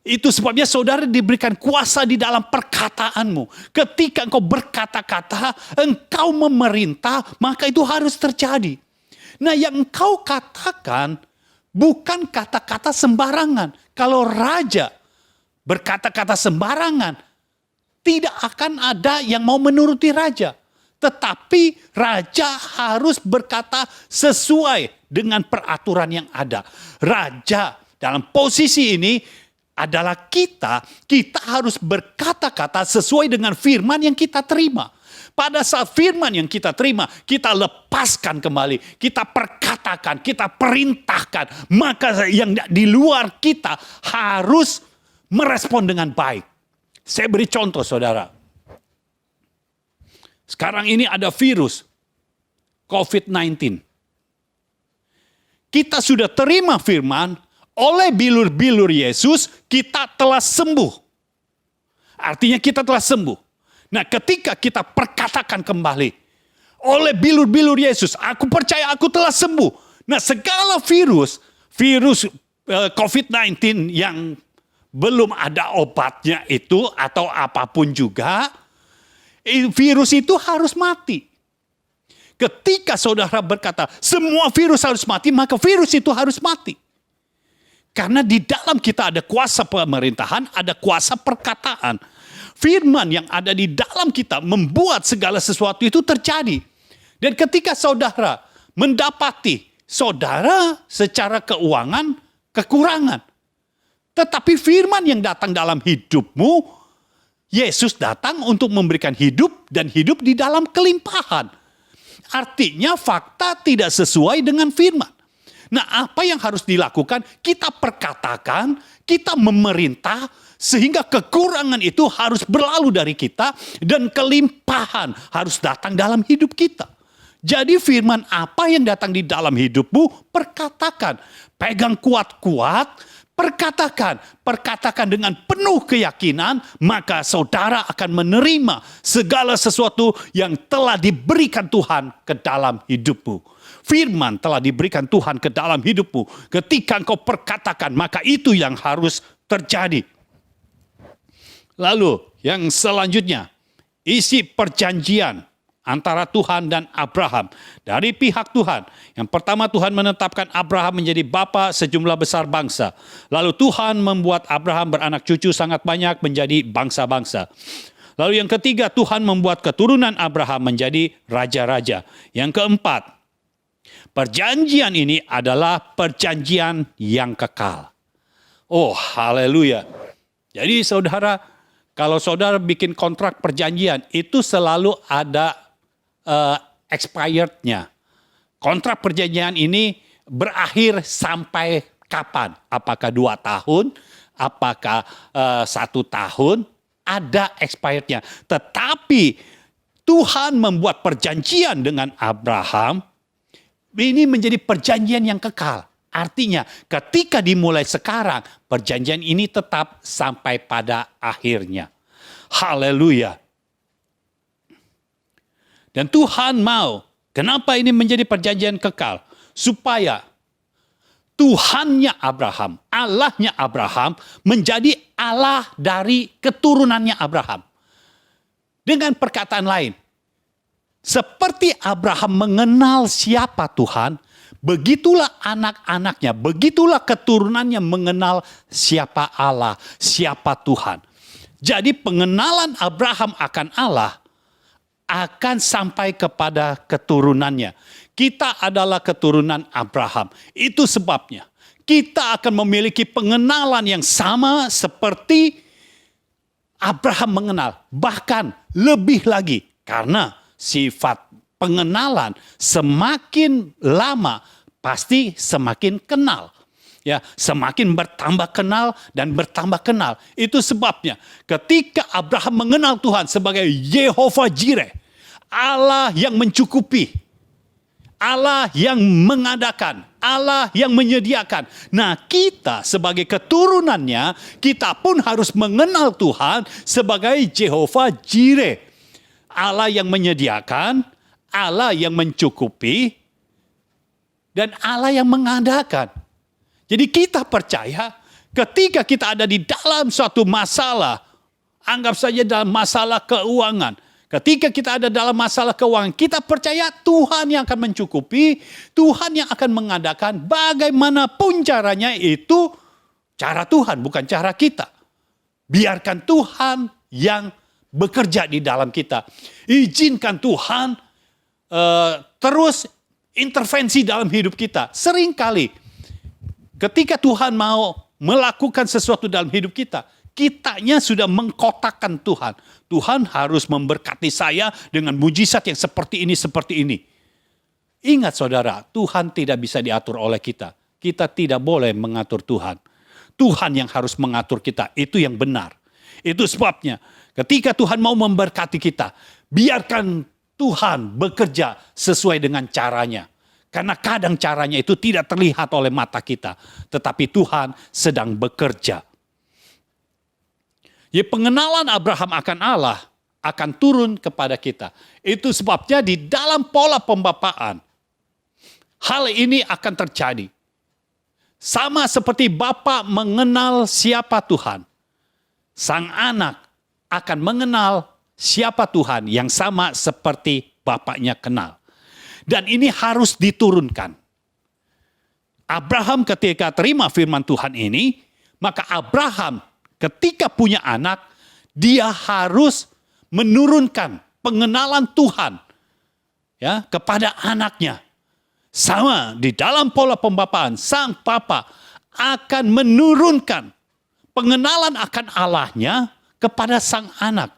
Itu sebabnya saudara diberikan kuasa di dalam perkataanmu. Ketika engkau berkata-kata, engkau memerintah, maka itu harus terjadi. Nah, yang engkau katakan bukan kata-kata sembarangan. Kalau raja berkata-kata sembarangan, tidak akan ada yang mau menuruti raja. Tetapi raja harus berkata sesuai dengan peraturan yang ada. Raja dalam posisi ini adalah kita. Kita harus berkata-kata sesuai dengan firman yang kita terima. Pada saat firman yang kita terima, kita lepaskan kembali. Kita perkatakan, kita perintahkan. Maka yang di luar kita harus merespon dengan baik. Saya beri contoh saudara. Sekarang ini ada virus COVID-19. Kita sudah terima firman, oleh bilur-bilur Yesus kita telah sembuh. Artinya kita telah sembuh. Nah, ketika kita perkatakan kembali, oleh bilur-bilur Yesus, aku percaya aku telah sembuh. Nah, segala virus COVID-19 yang belum ada obatnya itu atau apapun juga, virus itu harus mati. Ketika saudara berkata, semua virus harus mati, maka virus itu harus mati. Karena di dalam kita ada kuasa pemerintahan, ada kuasa perkataan. Firman yang ada di dalam kita membuat segala sesuatu itu terjadi. Dan ketika saudara mendapati saudara secara keuangan kekurangan. Tetapi firman yang datang dalam hidupmu, Yesus datang untuk memberikan hidup dan hidup di dalam kelimpahan. Artinya fakta tidak sesuai dengan firman. Nah, apa yang harus dilakukan? Kita perkatakan, kita memerintah, sehingga kekurangan itu harus berlalu dari kita dan kelimpahan harus datang dalam hidup kita. Jadi firman apa yang datang di dalam hidupmu, perkatakan. Pegang kuat-kuat, perkatakan dengan penuh keyakinan, maka saudara akan menerima segala sesuatu yang telah diberikan Tuhan ke dalam hidupmu. Firman telah diberikan Tuhan ke dalam hidupmu. Ketika engkau perkatakan, maka itu yang harus terjadi. Lalu yang selanjutnya, isi perjanjian antara Tuhan dan Abraham. Dari pihak Tuhan. Yang pertama, Tuhan menetapkan Abraham menjadi bapa sejumlah besar bangsa. Lalu Tuhan membuat Abraham beranak cucu sangat banyak menjadi bangsa-bangsa. Lalu yang ketiga, Tuhan membuat keturunan Abraham menjadi raja-raja. Yang keempat, perjanjian ini adalah perjanjian yang kekal. Oh, haleluya. Jadi saudara, kalau saudara bikin kontrak perjanjian, itu selalu ada expirednya. Kontrak perjanjian ini berakhir sampai kapan? Apakah 2 tahun? Apakah 1 tahun? Ada expirednya. Tetapi Tuhan membuat perjanjian dengan Abraham ini menjadi perjanjian yang kekal. Artinya ketika dimulai sekarang, perjanjian ini tetap sampai pada akhirnya. Haleluya. Dan Tuhan mau, kenapa ini menjadi perjanjian kekal? Supaya Tuhannya Abraham, Allahnya Abraham, menjadi Allah dari keturunannya Abraham. Dengan perkataan lain, seperti Abraham mengenal siapa Tuhan, begitulah anak-anaknya, begitulah keturunannya mengenal siapa Allah, siapa Tuhan. Jadi pengenalan Abraham akan Allah akan sampai kepada keturunannya. Kita adalah keturunan Abraham. Itu sebabnya kita akan memiliki pengenalan yang sama seperti Abraham mengenal. Bahkan lebih lagi, karena sifat pengenalan semakin lama pasti semakin kenal. Ya, semakin bertambah kenal dan bertambah kenal. Itu sebabnya ketika Abraham mengenal Tuhan sebagai Yehovah Jireh, Allah yang mencukupi, Allah yang mengadakan, Allah yang menyediakan. Nah, kita sebagai keturunannya, kita pun harus mengenal Tuhan sebagai Yehovah Jireh, Allah yang menyediakan, Allah yang mencukupi, dan Allah yang mengadakan. Jadi kita percaya ketika kita ada di dalam suatu masalah, anggap saja dalam masalah keuangan. Ketika kita ada dalam masalah keuangan, kita percaya Tuhan yang akan mencukupi, Tuhan yang akan mengadakan, bagaimanapun caranya itu cara Tuhan, bukan cara kita. Biarkan Tuhan yang bekerja di dalam kita. Izinkan Tuhan terus intervensi dalam hidup kita. Seringkali ketika Tuhan mau melakukan sesuatu dalam hidup kita, kitanya sudah mengkotakkan Tuhan. Tuhan harus memberkati saya dengan mujizat yang seperti ini, seperti ini. Ingat saudara, Tuhan tidak bisa diatur oleh kita. Kita tidak boleh mengatur Tuhan. Tuhan yang harus mengatur kita, itu yang benar. Itu sebabnya ketika Tuhan mau memberkati kita, biarkan Tuhan bekerja sesuai dengan caranya. Karena kadang caranya itu tidak terlihat oleh mata kita. Tetapi Tuhan sedang bekerja. Ya, pengenalan Abraham akan Allah akan turun kepada kita. Itu sebabnya di dalam pola pembapaan, hal ini akan terjadi. Sama seperti Bapa mengenal siapa Tuhan. Sang anak akan mengenal siapa Tuhan yang sama seperti bapaknya kenal. Dan ini harus diturunkan. Abraham ketika terima firman Tuhan ini, maka Abraham ketika punya anak, dia harus menurunkan pengenalan Tuhan ya kepada anaknya. Sama di dalam pola pembapaan, sang papa akan menurunkan pengenalan akan Allahnya kepada sang anak.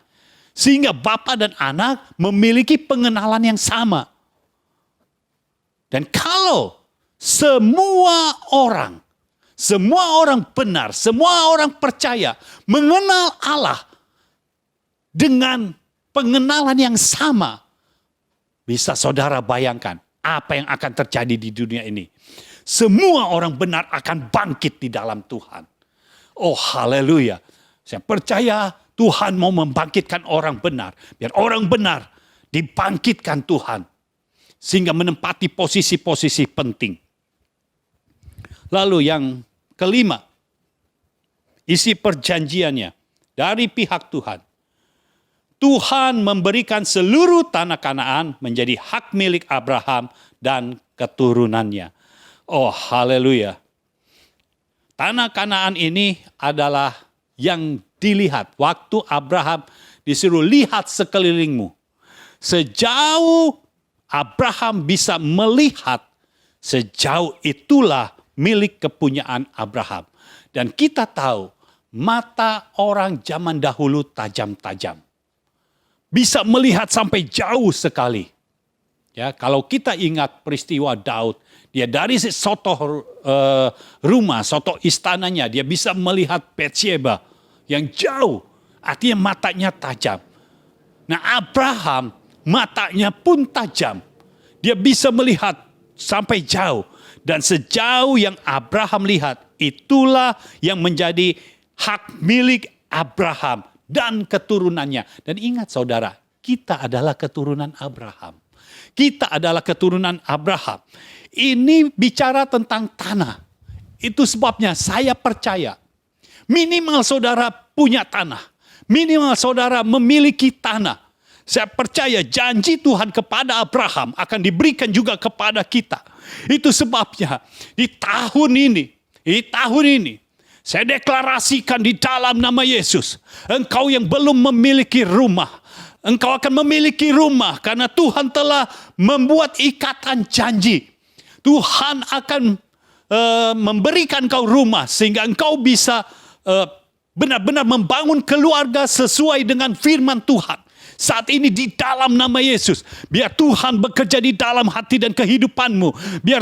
Sehingga bapa dan anak memiliki pengenalan yang sama. Dan kalau semua orang benar, semua orang percaya mengenal Allah dengan pengenalan yang sama, bisa saudara bayangkan apa yang akan terjadi di dunia ini. Semua orang benar akan bangkit di dalam Tuhan. Oh haleluya. Saya percaya Tuhan mau membangkitkan orang benar. Biar orang benar dibangkitkan Tuhan. Sehingga menempati posisi-posisi penting. Lalu yang kelima, isi perjanjiannya dari pihak Tuhan. Tuhan memberikan seluruh tanah Kanaan menjadi hak milik Abraham dan keturunannya. Oh haleluya. Tanah Kanaan ini adalah yang dilihat waktu Abraham disuruh lihat sekelilingmu. Sejauh Abraham bisa melihat, sejauh itulah milik kepunyaan Abraham. Dan kita tahu mata orang zaman dahulu tajam-tajam. Bisa melihat sampai jauh sekali. Ya, kalau kita ingat peristiwa Daud, dia dari soto rumah, soto istananya, dia bisa melihat Betsheba yang jauh. Artinya matanya tajam. Nah, Abraham matanya pun tajam. Dia bisa melihat sampai jauh. Dan sejauh yang Abraham lihat, itulah yang menjadi hak milik Abraham dan keturunannya. Dan ingat saudara, kita adalah keturunan Abraham. Kita adalah keturunan Abraham. Ini bicara tentang tanah. Itu sebabnya saya percaya minimal saudara punya tanah. Minimal saudara memiliki tanah. Saya percaya janji Tuhan kepada Abraham akan diberikan juga kepada kita. Itu sebabnya di tahun ini, saya deklarasikan di dalam nama Yesus, engkau yang belum memiliki rumah, engkau akan memiliki rumah karena Tuhan telah membuat ikatan janji. Tuhan akan memberikan kau rumah sehingga engkau bisa benar-benar membangun keluarga sesuai dengan firman Tuhan. Saat ini di dalam nama Yesus, biar Tuhan bekerja di dalam hati dan kehidupanmu. Biar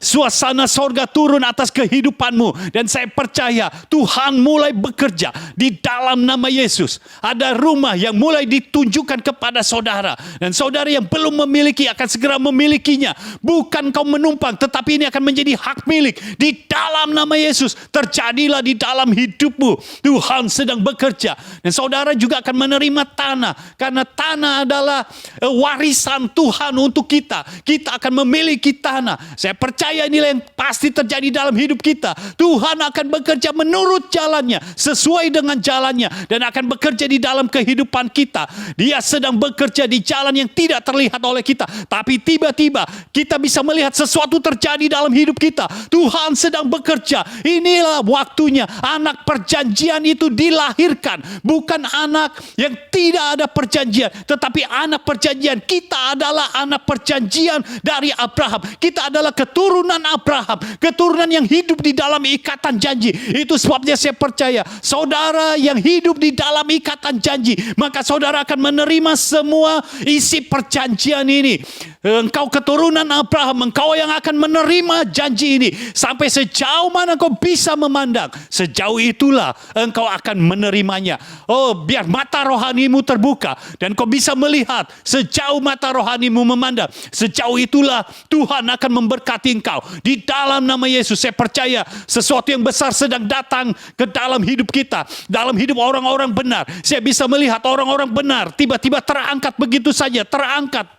suasana sorga turun atas kehidupanmu. Dan saya percaya Tuhan mulai bekerja di dalam nama Yesus. Ada rumah yang mulai ditunjukkan kepada saudara. Dan saudara yang belum memiliki akan segera memilikinya. Bukan kau menumpang, tetapi ini akan menjadi hak milik. Di dalam nama Yesus, terjadilah di dalam hidupmu. Tuhan sedang bekerja. Dan saudara juga akan menerima tanah. Karena tanah adalah warisan Tuhan untuk kita. Kita akan memiliki tanah. Saya percaya inilah yang pasti terjadi dalam hidup kita. Tuhan akan bekerja menurut jalannya. Sesuai dengan jalannya. Dan akan bekerja di dalam kehidupan kita. Dia sedang bekerja di jalan yang tidak terlihat oleh kita. Tapi tiba-tiba kita bisa melihat sesuatu terjadi dalam hidup kita. Tuhan sedang bekerja. Inilah waktunya anak perjanjian itu dilahirkan. Bukan anak yang tidak ada perjanjian, tetapi anak perjanjian. Kita adalah anak perjanjian dari Abraham. Kita adalah keturunan Abraham, keturunan yang hidup di dalam ikatan janji. Itu sebabnya saya percaya saudara yang hidup di dalam ikatan janji, maka saudara akan menerima semua isi perjanjian ini. Engkau keturunan Abraham, engkau yang akan menerima janji ini. Sampai sejauh mana kau bisa memandang, sejauh itulah engkau akan menerimanya. Oh, biar mata rohanimu terbuka dan kau bisa melihat sejauh mata rohanimu memandang. Sejauh itulah Tuhan akan memberkati engkau. Di dalam nama Yesus saya percaya sesuatu yang besar sedang datang ke dalam hidup kita. Dalam hidup orang-orang benar. Saya bisa melihat orang-orang benar tiba-tiba terangkat begitu saja. Terangkat.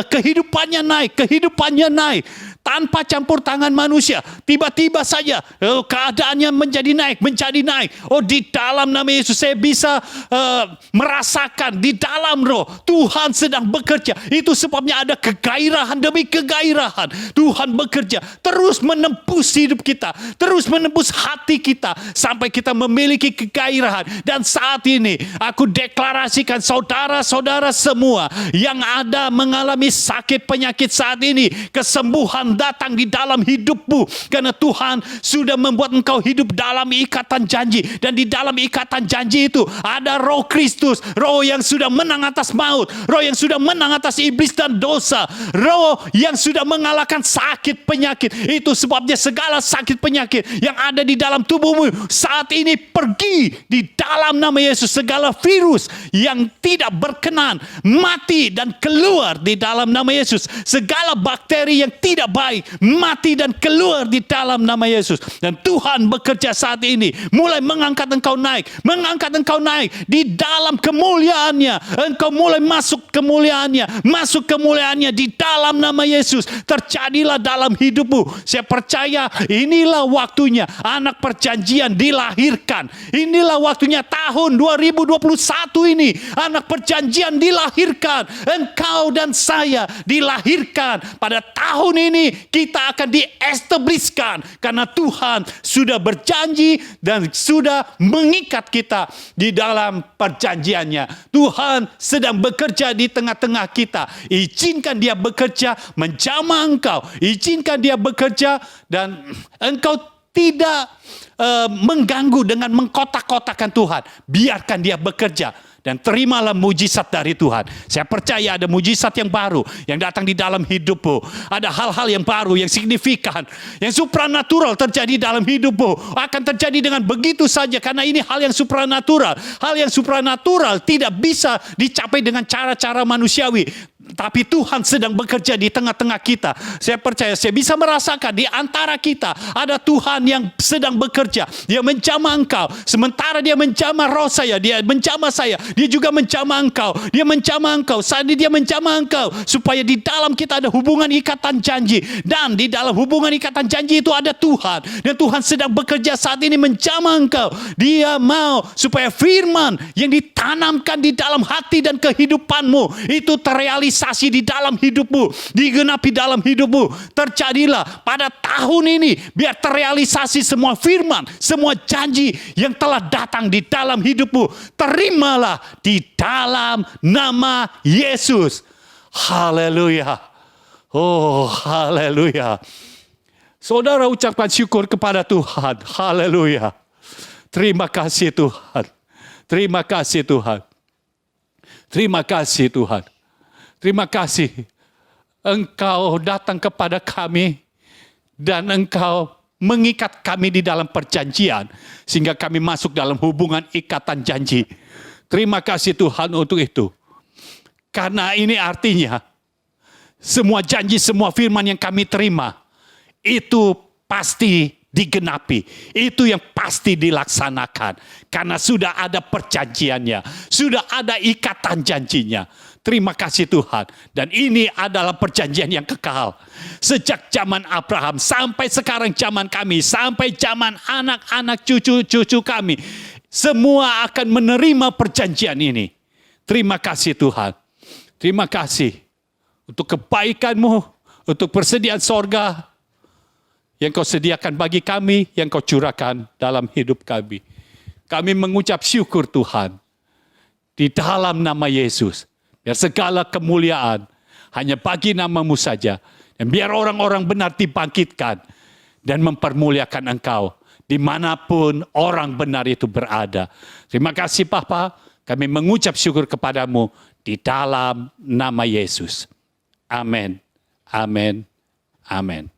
Kehidupannya naik. Tanpa campur tangan manusia. Tiba-tiba saja keadaannya menjadi naik. Oh, di dalam nama Yesus saya bisa merasakan di dalam roh Tuhan sedang bekerja. Itu sebabnya ada kegairahan demi kegairahan. Tuhan bekerja terus menembus hidup kita, terus menembus hati kita sampai kita memiliki kegairahan. Dan saat ini aku deklarasikan saudara-saudara semua yang ada mengalami sakit penyakit saat ini, kesembuhan datang di dalam hidupmu karena Tuhan sudah membuat engkau hidup dalam ikatan janji. Dan di dalam ikatan janji itu ada Roh Kristus, Roh yang sudah menang atas maut, Roh yang sudah menang atas iblis dan dosa, Roh yang sudah mengalahkan sakit penyakit. Itu sebabnya segala sakit penyakit yang ada di dalam tubuhmu saat ini pergi di dalam nama Yesus. Segala virus yang tidak berkenan mati dan keluar di dalam nama Yesus. Segala bakteri yang tidak baik mati dan keluar di dalam nama Yesus. Dan Tuhan bekerja saat ini mulai mengangkat engkau naik di dalam kemuliaannya. Engkau mulai masuk kemuliaannya di dalam nama Yesus. Terjadilah dalam hidupmu. Saya percaya inilah waktunya anak perjanjian dilahirkan. Inilah waktunya tahun 2021 ini anak perjanjian dilahirkan. Engkau dan saya dilahirkan pada tahun ini. Kita akan diestabliskan karena Tuhan sudah berjanji dan sudah mengikat kita di dalam perjanjiannya. Tuhan sedang bekerja di tengah-tengah kita. Izinkan dia bekerja menjamah engkau. Izinkan dia bekerja dan engkau tidak mengganggu dengan mengkotak-kotakan Tuhan. Biarkan dia bekerja. Dan terimalah mujizat dari Tuhan. Saya percaya ada mujizat yang baru yang datang di dalam hidupmu. Ada hal-hal yang baru, yang signifikan, yang supranatural terjadi dalam hidupmu. Akan terjadi dengan begitu saja karena ini hal yang supranatural. Hal yang supranatural tidak bisa dicapai dengan cara-cara manusiawi. Tapi Tuhan sedang bekerja di tengah-tengah kita. Saya percaya, saya bisa merasakan di antara kita ada Tuhan yang sedang bekerja. Dia menjamah engkau. Sementara dia menjamah roh saya, dia menjamah saya. Dia juga menjamah engkau. Dia menjamah engkau. Saat ini dia menjamah engkau. Supaya di dalam kita ada hubungan ikatan janji. Dan di dalam hubungan ikatan janji itu ada Tuhan. Dan Tuhan sedang bekerja saat ini menjamah engkau. Dia mau supaya firman yang ditanamkan di dalam hati dan kehidupanmu itu terrealisasi di dalam hidupmu, digenapi dalam hidupmu. Terjadilah pada tahun ini, biar terrealisasi semua firman, semua janji yang telah datang di dalam hidupmu. Terimalah di dalam nama Yesus. Haleluya. Oh, haleluya. Saudara ucapkan syukur kepada Tuhan. Haleluya. Terima kasih Tuhan. Terima kasih Tuhan. Terima kasih Tuhan. Terima kasih Engkau datang kepada kami dan Engkau mengikat kami di dalam perjanjian sehingga kami masuk dalam hubungan ikatan janji. Terima kasih Tuhan untuk itu. Karena ini artinya semua janji, semua firman yang kami terima itu pasti digenapi. Itu yang pasti dilaksanakan. Karena sudah ada perjanjiannya. Sudah ada ikatan janjinya. Terima kasih Tuhan. Dan ini adalah perjanjian yang kekal. Sejak zaman Abraham sampai sekarang zaman kami. Sampai zaman anak-anak cucu-cucu kami. Semua akan menerima perjanjian ini. Terima kasih Tuhan. Terima kasih. Untuk kebaikan-Mu. Untuk persediaan sorga. Yang Kau sediakan bagi kami. Yang Kau curahkan dalam hidup kami. Kami mengucap syukur Tuhan. Di dalam nama Yesus. Biar segala kemuliaan hanya bagi nama-Mu saja. Dan biar orang-orang benar dibangkitkan. Dan mempermuliakan Engkau. Dimanapun orang benar itu berada. Terima kasih Bapa. Kami mengucap syukur kepadamu. Di dalam nama Yesus. Amin. Amin. Amin.